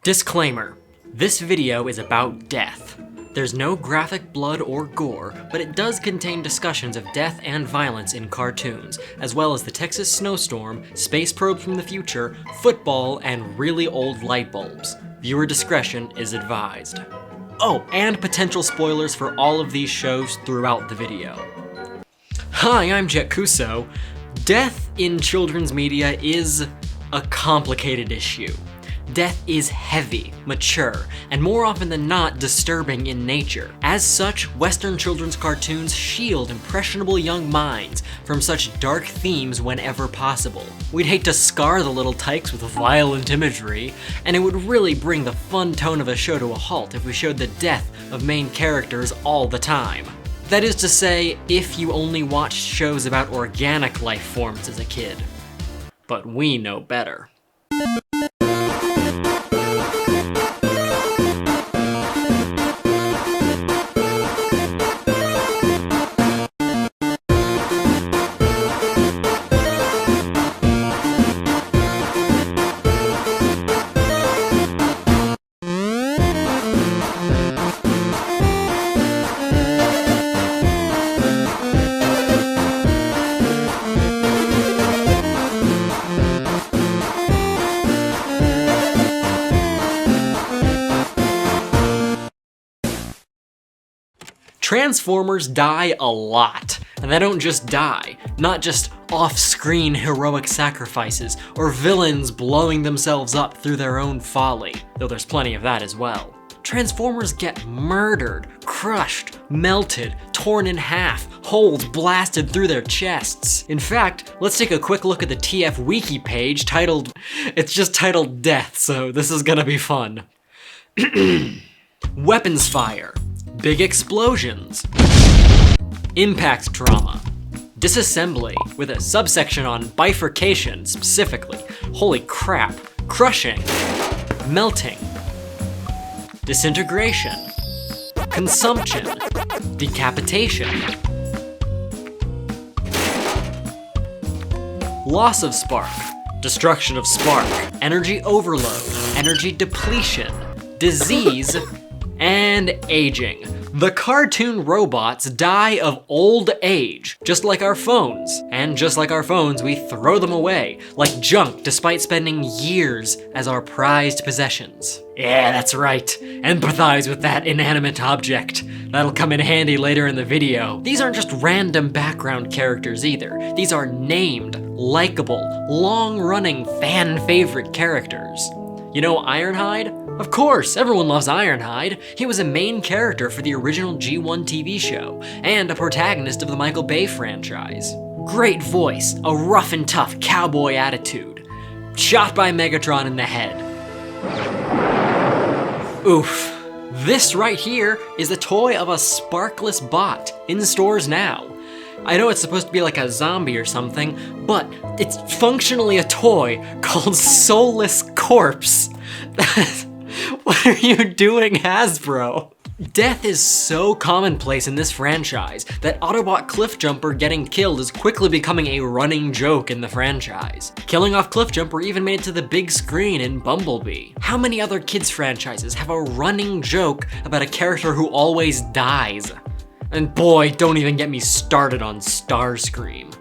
Disclaimer: this video is about death. There's no graphic blood or gore, but it does contain discussions of death and violence in cartoons, as well as the Texas snowstorm, space probes from the future, football, and really old light bulbs. Viewer discretion is advised. Oh, and potential spoilers for all of these shows throughout the video. Hi, I'm JettKuso. Death in children's media is a complicated issue. Death is heavy, mature, and more often than not, disturbing in nature. As such, Western children's cartoons shield impressionable young minds from such dark themes whenever possible. We'd hate to scar the little tykes with violent imagery, and it would really bring the fun tone of a show to a halt if we showed the death of main characters all the time. That is to say, if you only watched shows about organic life forms as a kid. But we know better. Transformers die a lot, and they don't just die, not just off-screen heroic sacrifices, or villains blowing themselves up through their own folly, though there's plenty of that as well. Transformers get murdered, crushed, melted, torn in half, holes blasted through their chests. In fact, let's take a quick look at the TF Wiki page it's just titled Death, so this is gonna be fun. Weapons fire. Big explosions, impact trauma, disassembly, with a subsection on bifurcation specifically, holy crap, crushing, melting, disintegration, consumption, decapitation, loss of spark, destruction of spark, energy overload, energy depletion, disease, and aging. The cartoon robots die of old age, just like our phones. And just like our phones, we throw them away, like junk, despite spending years as our prized possessions. Yeah, that's right. Empathize with that inanimate object. That'll come in handy later in the video. These aren't just random background characters either. These are named, likable, long-running fan favorite characters. You know Ironhide? Of course, everyone loves Ironhide. He was a main character for the original G1 TV show, and a protagonist of the Michael Bay franchise. Great voice, a rough and tough cowboy attitude. Shot by Megatron in the head. Oof. This right here is the toy of a sparkless bot, in stores now. I know it's supposed to be like a zombie or something, but it's functionally a toy called Soulless Corpse. What are you doing, Hasbro? Death is so commonplace in this franchise that Autobot Cliffjumper getting killed is quickly becoming a running joke in the franchise. Killing off Cliffjumper even made it to the big screen in Bumblebee. How many other kids franchises have a running joke about a character who always dies? And boy, don't even get me started on Starscream.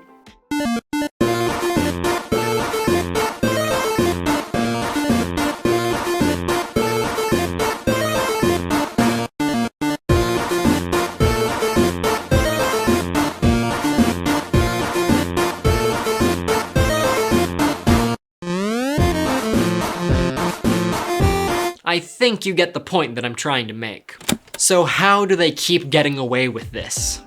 I think you get the point that I'm trying to make. So how do they keep getting away with this?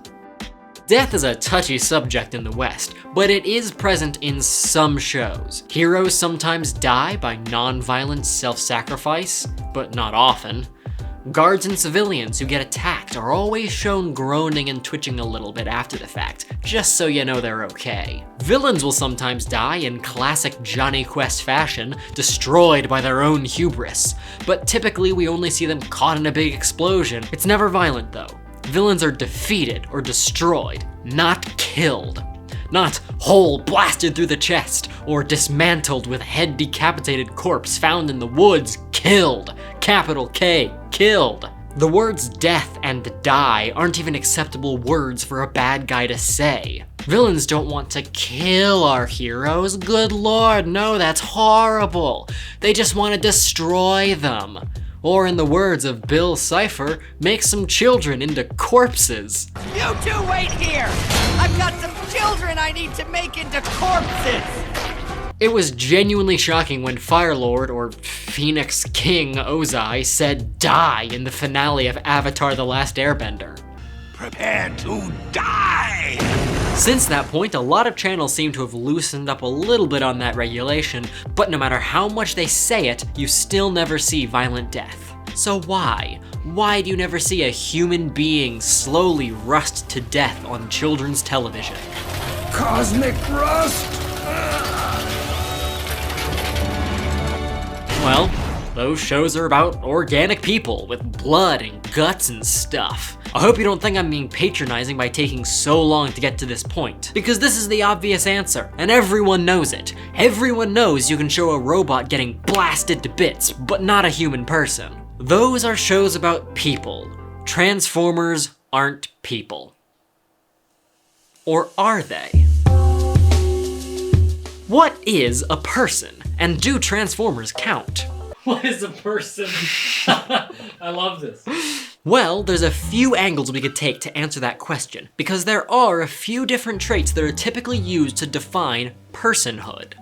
Death is a touchy subject in the West, but it is present in some shows. Heroes sometimes die by non-violent self-sacrifice, but not often. Guards and civilians who get attacked are always shown groaning and twitching a little bit after the fact, just so you know they're okay. Villains will sometimes die in classic Johnny Quest fashion, destroyed by their own hubris, but typically we only see them caught in a big explosion. It's never violent though. Villains are defeated or destroyed, not killed. not hole blasted through the chest, or dismantled with head decapitated corpse found in the woods, killed. Capital K, killed. The words death and die aren't even acceptable words for a bad guy to say. Villains don't want to kill our heroes, good lord, no, that's horrible. They just want to destroy them. Or in the words of Bill Cipher, make some children into corpses. You two wait here! I've got some children I need to make into corpses! It was genuinely shocking when Firelord, or Phoenix King Ozai, said die in the finale of Avatar: The Last Airbender. Prepare to die! Since that point, a lot of channels seem to have loosened up a little bit on that regulation, but no matter how much they say it, you still never see violent death. So why? Why do you never see a human being slowly rust to death on children's television? Cosmic rust! Well, those shows are about organic people with blood and guts and stuff. I hope you don't think I'm being patronizing by taking so long to get to this point, because this is the obvious answer, and everyone knows it. Everyone knows you can show a robot getting blasted to bits, but not a human person. Those are shows about people. Transformers aren't people. Or are they? What is a person? And do Transformers count? What is a person? I love this. Well, there's a few angles we could take to answer that question, because there are a few different traits that are typically used to define personhood.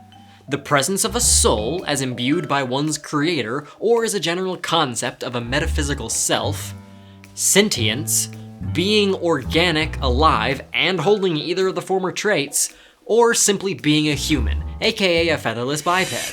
The presence of a soul, as imbued by one's creator, or as a general concept of a metaphysical self. Sentience, being organic, alive, and holding either of the former traits, or simply being a human, aka a featherless biped.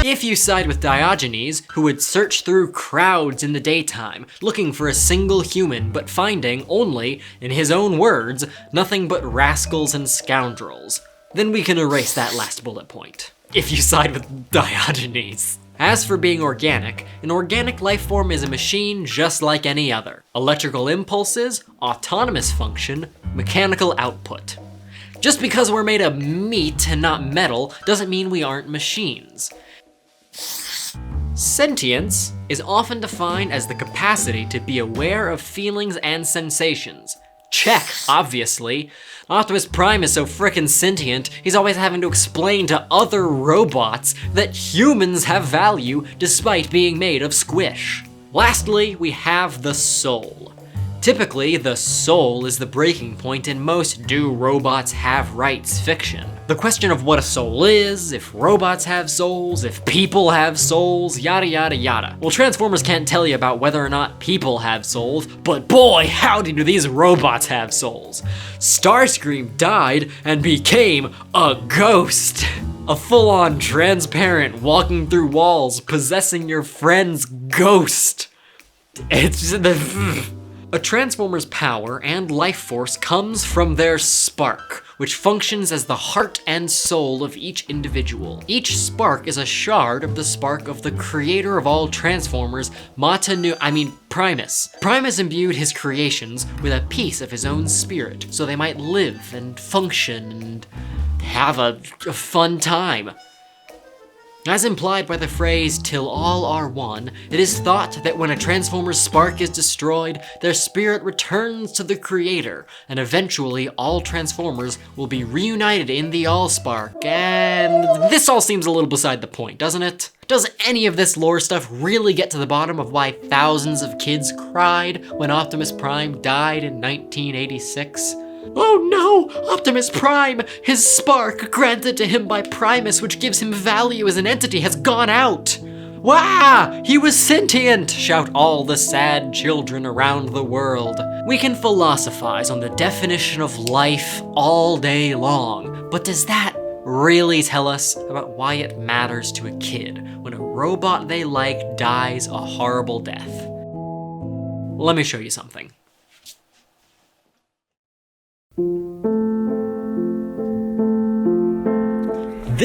If you side with Diogenes, who would search through crowds in the daytime, looking for a single human, but finding only, in his own words, nothing but rascals and scoundrels, then we can erase that last bullet point. If you side with Diogenes. As for being organic, an organic life form is a machine just like any other. Electrical impulses, autonomous function, mechanical output. Just because we're made of meat and not metal doesn't mean we aren't machines. Sentience is often defined as the capacity to be aware of feelings and sensations. Check, obviously. Optimus Prime is so frickin' sentient, he's always having to explain to other robots that humans have value despite being made of squish. Lastly, we have the soul. Typically, the soul is the breaking point in most do robots have rights fiction. The question of what a soul is, if robots have souls, if people have souls, yada yada yada. Well, Transformers can't tell you about whether or not people have souls, but boy howdy do these robots have souls. Starscream died and became a ghost. A full-on transparent walking through walls possessing your friend's ghost. It's just the... A Transformer's power and life force comes from their spark, which functions as the heart and soul of each individual. Each spark is a shard of the spark of the creator of all Transformers, Primus. Primus imbued his creations with a piece of his own spirit, so they might live and function and have a fun time. As implied by the phrase, "till all are one," it is thought that when a Transformer's spark is destroyed, their spirit returns to the creator, and eventually all Transformers will be reunited in the Allspark, and this all seems a little beside the point, doesn't it? Does any of this lore stuff really get to the bottom of why thousands of kids cried when Optimus Prime died in 1986? Oh no! Optimus Prime! His spark, granted to him by Primus, which gives him value as an entity, has gone out! Wah! He was sentient! Shout all the sad children around the world. We can philosophize on the definition of life all day long, but does that really tell us about why it matters to a kid when a robot they like dies a horrible death? Let me show you something.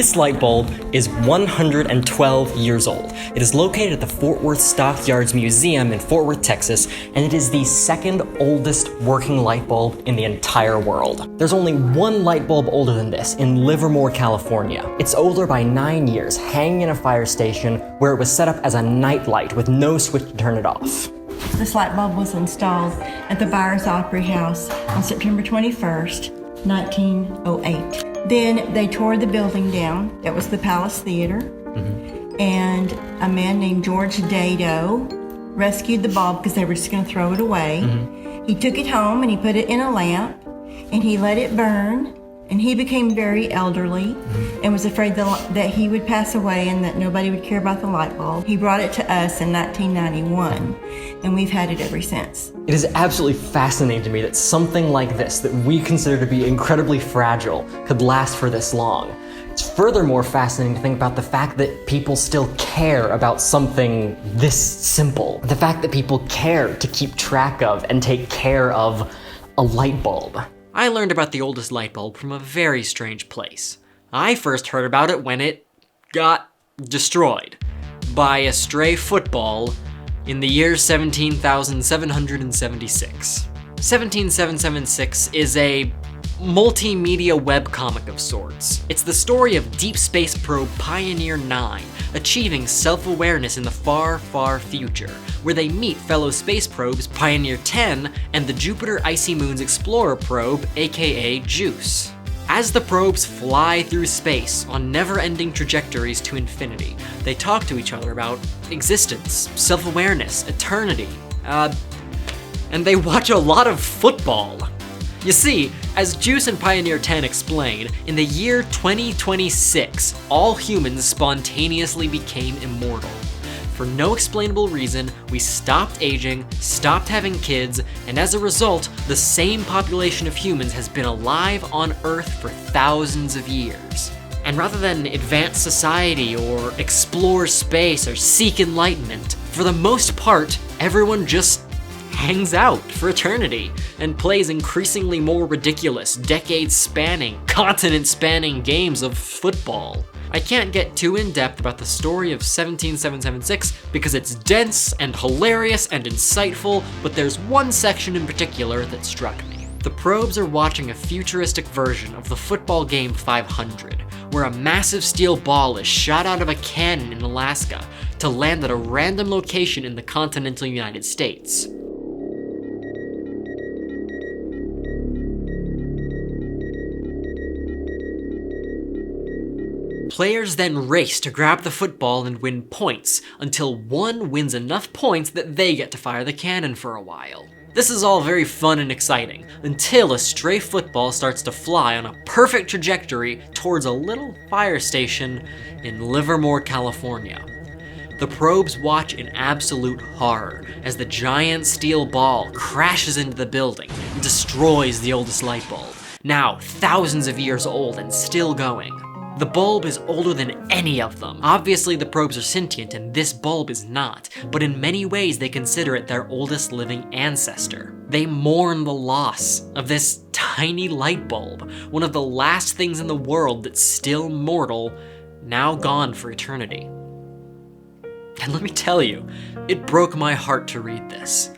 This light bulb is 112 years old. It is located at the Fort Worth Stockyards Museum in Fort Worth, Texas, and it is the second oldest working light bulb in the entire world. There's only one light bulb older than this in Livermore, California. It's older by 9 years, hanging in a fire station where it was set up as a night light with no switch to turn it off. This light bulb was installed at the Byers Opry House on September 21st, 1908. Then they tore the building down. That was the Palace Theater. And a man named George Dado rescued the bulb because they were just going to throw it away. He took it home and he put it in a lamp and he let it burn. And he became very elderly and was afraid that he would pass away and that nobody would care about the light bulb. He brought it to us in 1991, and we've had it ever since. It is absolutely fascinating to me that something like this, that we consider to be incredibly fragile, could last for this long. It's furthermore fascinating to think about the fact that people still care about something this simple. The fact that people care to keep track of and take care of a light bulb. I learned about the oldest light bulb from a very strange place. I first heard about it when it got destroyed by a stray football in the year 17,776. 17776 is a multimedia webcomic of sorts. It's the story of deep space probe Pioneer 9 achieving self-awareness in the far, far future, where they meet fellow space probes Pioneer 10 and the Jupiter Icy Moons Explorer probe, aka JUICE. As the probes fly through space on never-ending trajectories to infinity, they talk to each other about existence, self-awareness, eternity, and they watch a lot of football. You see, as JUICE and Pioneer 10 explain, in the year 2026, all humans spontaneously became immortal. For no explainable reason, we stopped aging, stopped having kids, and as a result, the same population of humans has been alive on Earth for thousands of years. And rather than advance society or explore space or seek enlightenment, for the most part, everyone just hangs out for eternity and plays increasingly more ridiculous, decade-spanning, continent-spanning games of football. I can't get too in-depth about the story of 17776 because it's dense and hilarious and insightful, but there's one section in particular that struck me. The probes are watching a futuristic version of the football game 500, where a massive steel ball is shot out of a cannon in Alaska to land at a random location in the continental United States. Players then race to grab the football and win points, until one wins enough points that they get to fire the cannon for a while. This is all very fun and exciting, until a stray football starts to fly on a perfect trajectory towards a little fire station in Livermore, California. The probes watch in absolute horror as the giant steel ball crashes into the building and destroys the oldest light bulb, now thousands of years old and still going. The bulb is older than any of them. Obviously the probes are sentient and this bulb is not, but in many ways they consider it their oldest living ancestor. They mourn the loss of this tiny light bulb, one of the last things in the world that's still mortal, now gone for eternity. And let me tell you, it broke my heart to read this.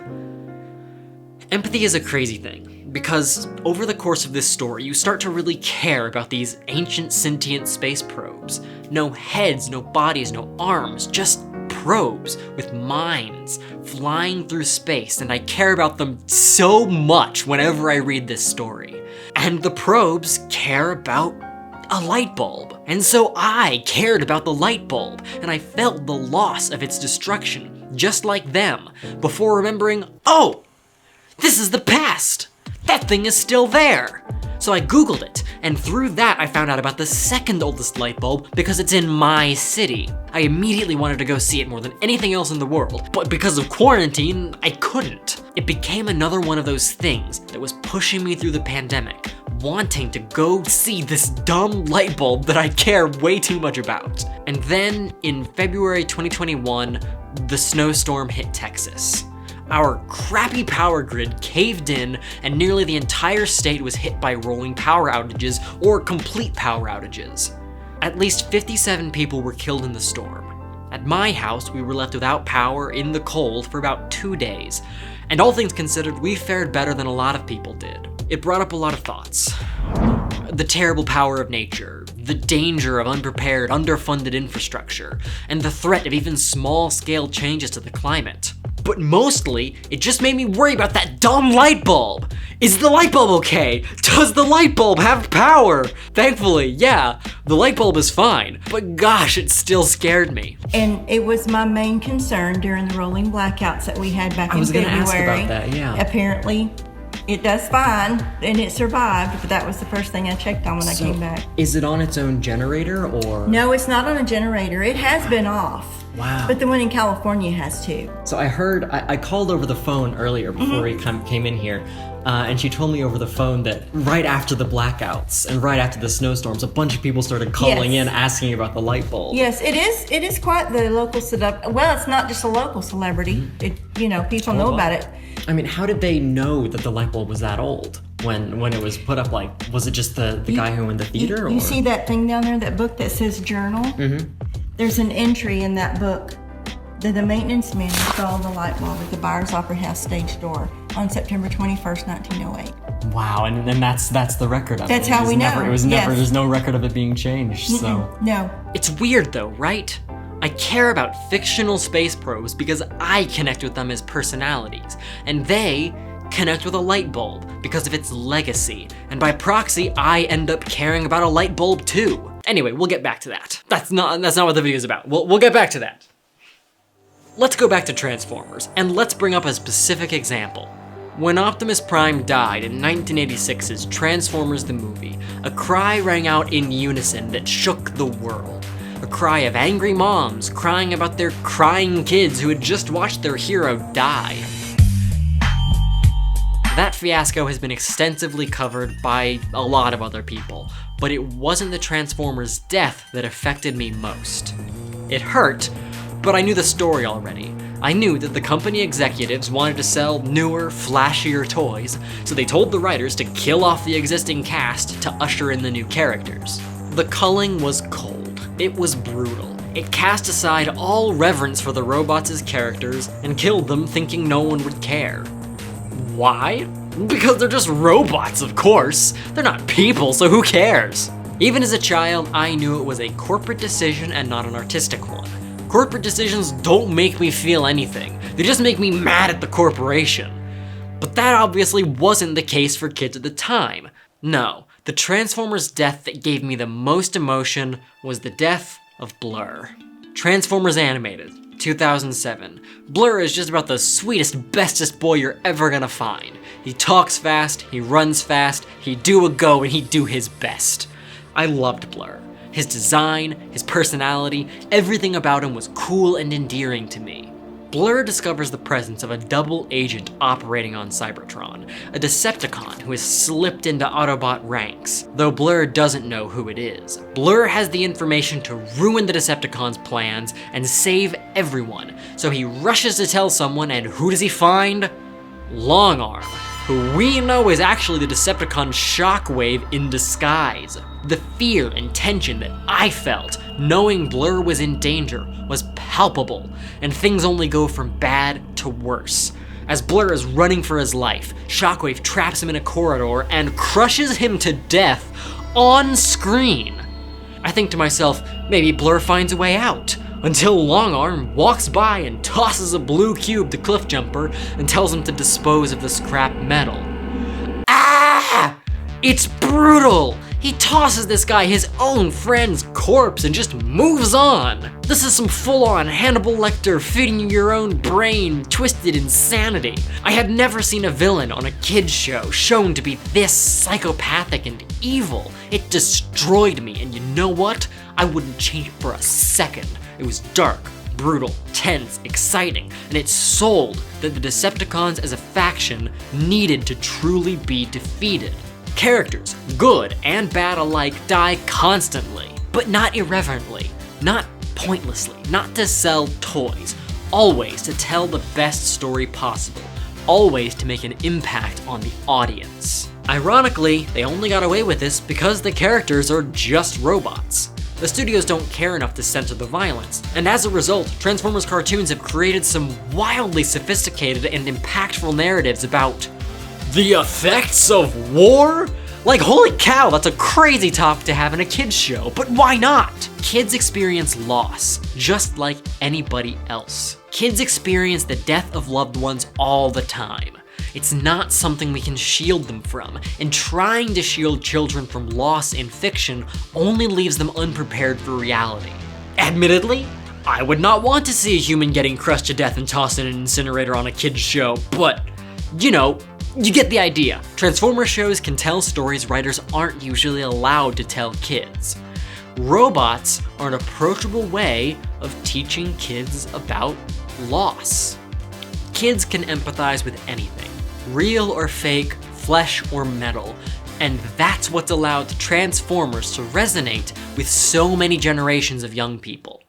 Empathy is a crazy thing. Because over the course of this story, you start to really care about these ancient sentient space probes. No heads, no bodies, no arms, just probes with minds flying through space, and I care about them so much whenever I read this story. And the probes care about a light bulb. And so I cared about the light bulb, and I felt the loss of its destruction, just like them, before remembering, oh, this is the past! That thing is still there! So I googled it, and through that I found out about the second oldest light bulb because it's in my city. I immediately wanted to go see it more than anything else in the world, but because of quarantine, I couldn't. It became another one of those things that was pushing me through the pandemic, wanting to go see this dumb light bulb that I care way too much about. And then, in February 2021, the snowstorm hit Texas. Our crappy power grid caved in, and nearly the entire state was hit by rolling power outages or complete power outages. At least 57 people were killed in the storm. At my house, we were left without power in the cold for about 2 days. And all things considered, we fared better than a lot of people did. It brought up a lot of thoughts. The terrible power of nature, the danger of unprepared, underfunded infrastructure, and the threat of even small-scale changes to the climate. But mostly, it just made me worry about that dumb light bulb. Is the light bulb okay? Does the light bulb have power? Thankfully, yeah, the light bulb is fine, but gosh, it still scared me. And it was my main concern during the rolling blackouts that we had back in February. I was gonna ask about that, yeah. Apparently, it does fine, and it survived, but that was the first thing I checked on when I came back. Is it on its own generator, or? No, it's not on a generator. It has been off. Wow. But the one in California has too. So I heard, I called over the phone earlier before we came in here, and she told me over the phone that right after the blackouts and right after the snowstorms, a bunch of people started calling in asking about the light bulb. Yes, it is quite the local celebrity. Well, it's not just a local celebrity. People know about it. I mean, how did they know that the light bulb was that old? When it was put up, like, was it just the guy who in the theater? You see that thing down there, that book that says journal? Mm-hmm. There's an entry in that book that the maintenance man installed the light bulb at the Byers Opera House stage door on September 21st, 1908. Wow, and then that's the record of it. That's how we know. It was never, there's no record of it being changed, so. No. It's weird though, right? I care about fictional space probes because I connect with them as personalities, and they connect with a light bulb because of its legacy, and by proxy, I end up caring about a light bulb too. Anyway, we'll get back to that. That's not what the video is about. We'll get back to that. Let's go back to Transformers, and let's bring up a specific example. When Optimus Prime died in 1986's Transformers the movie, a cry rang out in unison that shook the world. A cry of angry moms crying about their crying kids who had just watched their hero die. That fiasco has been extensively covered by a lot of other people, but it wasn't the Transformers' death that affected me most. It hurt, but I knew the story already. I knew that the company executives wanted to sell newer, flashier toys, so they told the writers to kill off the existing cast to usher in the new characters. The culling was cold. It was brutal. It cast aside all reverence for the robots as characters and killed them thinking no one would care. Why? Because they're just robots, of course. They're not people, so who cares? Even as a child, I knew it was a corporate decision and not an artistic one. Corporate decisions don't make me feel anything. They just make me mad at the corporation. But that obviously wasn't the case for kids at the time. No, the Transformers' death that gave me the most emotion was the death of Blurr. Transformers Animated, 2007. Blurr is just about the sweetest, bestest boy you're ever gonna find. He talks fast, he runs fast, he do a go, and he do his best. I loved Blurr. His design, his personality, everything about him was cool and endearing to me. Blurr discovers the presence of a double agent operating on Cybertron, a Decepticon who has slipped into Autobot ranks, though Blurr doesn't know who it is. Blurr has the information to ruin the Decepticon's plans and save everyone, so he rushes to tell someone, and who does he find? Longarm, who we know is actually the Decepticon Shockwave in disguise. The fear and tension that I felt knowing Blurr was in danger was palpable, and things only go from bad to worse. As Blurr is running for his life, Shockwave traps him in a corridor and crushes him to death on screen. I think to myself, maybe Blurr finds a way out, until Longarm walks by and tosses a blue cube to Cliffjumper and tells him to dispose of the scrap metal. Ah! It's brutal! He tosses this guy his own friend's corpse and just moves on. This is some full-on Hannibal Lecter feeding you your own brain, twisted insanity. I had never seen a villain on a kid's show shown to be this psychopathic and evil. It destroyed me, and you know what? I wouldn't change it for a second. It was dark, brutal, tense, exciting, and it sold that the Decepticons as a faction needed to truly be defeated. Characters, good and bad alike, die constantly, but not irreverently, not pointlessly, not to sell toys, always to tell the best story possible, always to make an impact on the audience. Ironically, they only got away with this because the characters are just robots. The studios don't care enough to censor the violence, and as a result, Transformers cartoons have created some wildly sophisticated and impactful narratives about the effects of war? Like, holy cow, that's a crazy topic to have in a kid's show, but why not? Kids experience loss, just like anybody else. Kids experience the death of loved ones all the time. It's not something we can shield them from, and trying to shield children from loss in fiction only leaves them unprepared for reality. Admittedly, I would not want to see a human getting crushed to death and tossed in an incinerator on a kid's show, but, you know, you get the idea. Transformer shows can tell stories writers aren't usually allowed to tell kids. Robots are an approachable way of teaching kids about loss. Kids can empathize with anything, real or fake, flesh or metal, and that's what's allowed Transformers to resonate with so many generations of young people.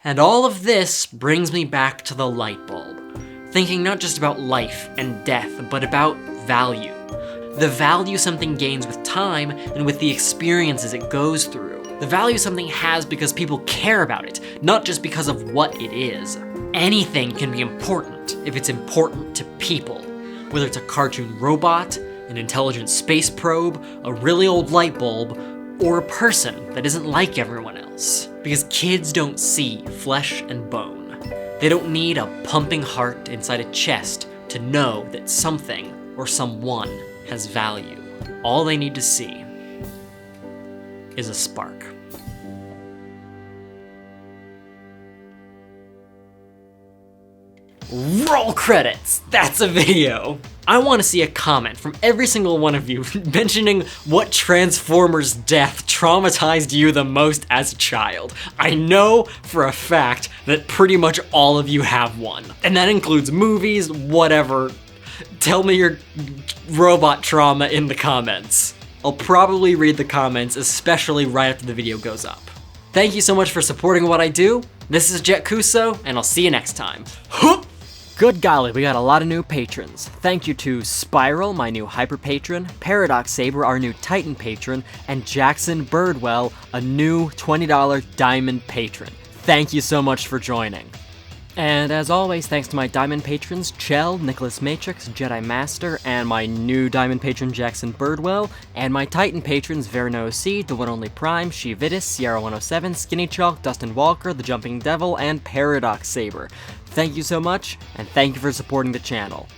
And all of this brings me back to the light bulb, thinking not just about life and death, but about value. The value something gains with time and with the experiences it goes through. The value something has because people care about it, not just because of what it is. Anything can be important if it's important to people. Whether it's a cartoon robot, an intelligent space probe, a really old light bulb, or a person that isn't like everyone else. Because kids don't see flesh and bone. They don't need a pumping heart inside a chest to know that something or someone has value. All they need to see is a spark. Roll credits! That's a video! I want to see a comment from every single one of you mentioning what Transformers' death traumatized you the most as a child. I know for a fact that pretty much all of you have one. And that includes movies, whatever. Tell me your robot trauma in the comments. I'll probably read the comments, especially right after the video goes up. Thank you so much for supporting what I do. This is JettKuso, and I'll see you next time. Good golly, we got a lot of new patrons. Thank you to Spiral, my new hyper patron, ParadoxSaber, our new Titan patron, and Jackson Birdwell, a new $20 diamond patron. Thank you so much for joining. And as always, thanks to my diamond patrons, Chell, Nicholas Matrix, Jedi Master, and my new diamond patron, Jackson Birdwell, and my Titan patrons, VarronOoC, The One Only Prime, SheVitus, Sierra 107, Skinny Chalk, Dustin Walker, The Jumping Devil, and ParadoxSaber. Thank you so much, and thank you for supporting the channel.